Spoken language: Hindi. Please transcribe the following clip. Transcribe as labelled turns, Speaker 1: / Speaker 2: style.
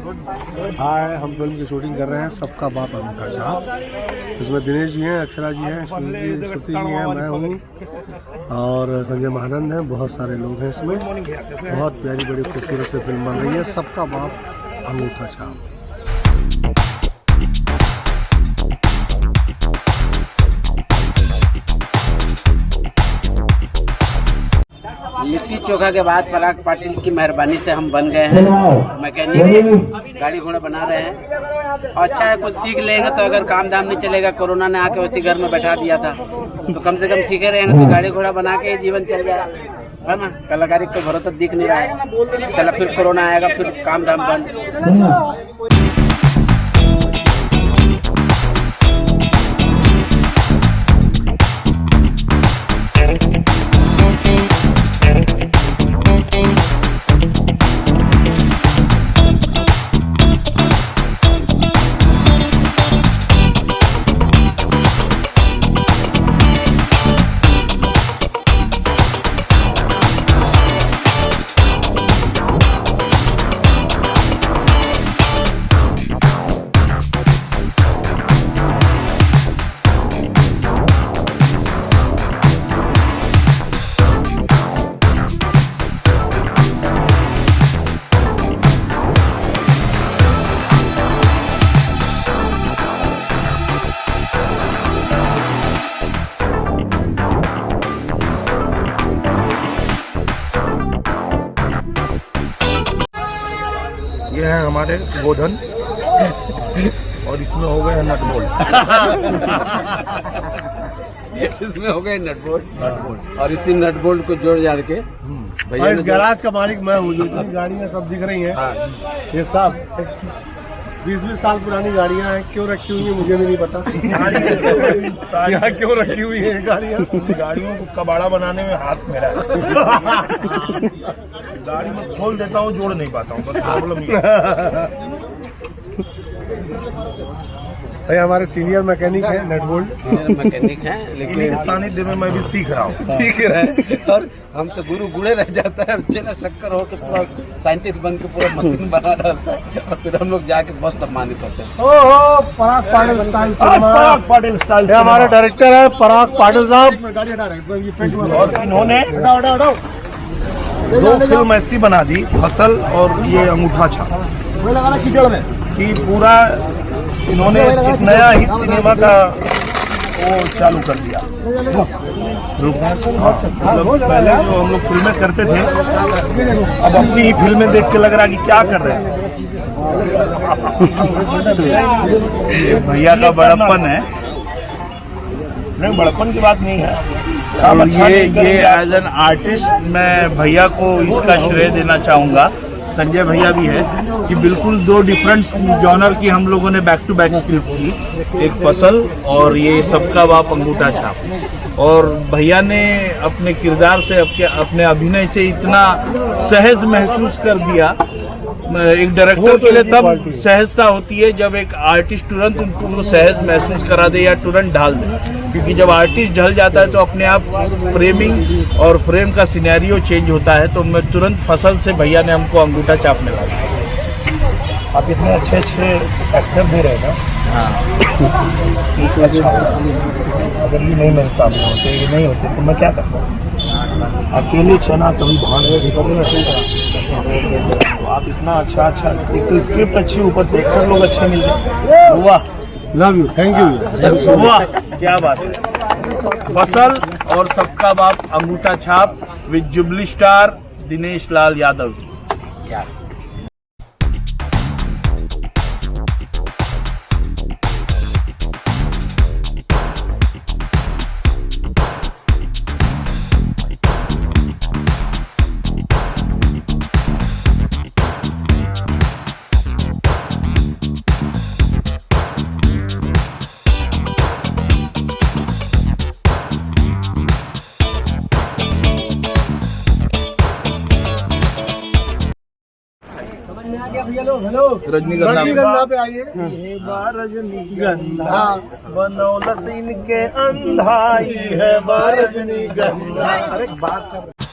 Speaker 1: हाय, हम फिल्म की शूटिंग कर रहे हैं सबका बाप अनूठा छाप। इसमें दिनेश जी हैं, अक्षरा जी हैं, श्रुति जी हैं, मैं हूँ और संजय महानंद हैं। बहुत सारे लोग हैं इसमें। बहुत प्यारी बड़ी खूबसूरत से फिल्म बन रही है, सबका बाप अनूठा छाप।
Speaker 2: लिट्टी चोखा के बाद पराग पाटिल की मेहरबानी से हम बन गए हैं मैकेनिक, गाड़ी घोड़ा बना रहे हैं। और अच्छा है, कुछ सीख लेंगे तो अगर काम धाम नहीं चलेगा। कोरोना ने आके उसी घर में बैठा दिया था, तो कम से कम सीखे रहेंगे तो गाड़ी घोड़ा बना के जीवन चल जाए, है ना। कलाकारी को भरोसा दिख नहीं रहा है, चला फिर कोरोना आएगा, फिर काम धाम बंद।
Speaker 3: ये है हमारे गोधन और इसमें हो गए नट बोल्ट।
Speaker 2: इसमें हो गए नट बोल्ट और इसी नट बोल्ट को जोड़ जाड़ के
Speaker 1: और इस गैराज का मालिक मैं हूँ। जो गाड़ियाँ सब दिख रही हैं, ये सब 20-20 साल पुरानी गाड़ियाँ हैं। क्यों रखी हुई है मुझे भी नहीं पता। यहाँ क्यों रखी हुई है गाड़ियाँ?
Speaker 3: गाड़ियों को कबाड़ा बनाने में हाथ मेरा है। गाड़ी में खोल देता हूँ, जोड़ नहीं पाता हूँ, बस प्रॉब्लम ये है।
Speaker 1: भाई हमारे सीनियर मैकेनिक है, नट बोल्ट
Speaker 2: मैकेनिक है, लेकिन
Speaker 3: इनके सानिध्य में मैं भी सीख रहा हूँ।
Speaker 2: सीख रहे हैं और हमसे गुरु गुड़े रह जाता है। चला शक्कर होकर पूरा साइंटिस्ट बन के पूरा मशीन बना डालता है और फिर हम लोग जाके बहुत सम्मानित होते हैं।
Speaker 1: ओहो, पराग पाटिल स्टाइल सिनेमा। पराग पाटिल स्टाइल हमारे डायरेक्टर है पराग पाटिल साहब।
Speaker 3: और इन्होंने दो फिल्म ऐसी बना दी, फसल और ये अंगूठा छाप,
Speaker 1: कीचड़ में
Speaker 3: कि पूरा इन्होंने एक नया ही सिनेमा का वो चालू कर दिया। मतलब पहले जो हम लोग फिल्में करते थे, अब अपनी ही फिल्में देख के लग रहा कि क्या कर रहे हैं। ये भैया का बड़प्पन है। नहीं, बड़प्पन की बात नहीं है।
Speaker 4: और ये एज एन आर्टिस्ट मैं भैया को इसका श्रेय देना चाहूँगा, संजय भैया भी है, कि बिल्कुल दो डिफरेंट जॉनर की हम लोगों ने बैक टू बैक स्क्रिप्ट की, एक फसल और ये सबका बाप अंगूठा छाप। और भैया ने अपने किरदार से, अपने अभिनय से इतना सहज महसूस कर दिया। एक डायरेक्टर के लिए तब सहजता होती है जब एक आर्टिस्ट तुरंत उनको सहज महसूस करा दे या तुरंत ढाल दे, क्योंकि जब आर्टिस्ट ढल जाता है तो अपने आप फ्रेमिंग और फ्रेम का सिनेरियो चेंज होता है। तो मैं तुरंत फसल से भैया ने हमको अंगूठा छापने लगा।
Speaker 3: आप इतने अच्छे एक्टर दे रहे हैं ना। हाँ। अच्छा, अगर ये नहीं मेरे सामने होते, ये नहीं होते तो मैं क्या करता? अकेले चना कभी भांडे तो आप इतना अच्छा एक तो स्क्रिप्ट अच्छी, ऊपर से एक्टर लोग अच्छे मिल गए। वाह,
Speaker 1: लव यू, थैंक यू।
Speaker 4: वाह, क्या बात है। फसल और सबका बाप अंगूठा छाप with jubilee star Dinesh Lal Yadav ji.
Speaker 1: रजनीगंधा पे आइए।
Speaker 3: रजनीगंधा बनौलस इनके अंधाई है रजनीगंधा।
Speaker 1: अरे बात कर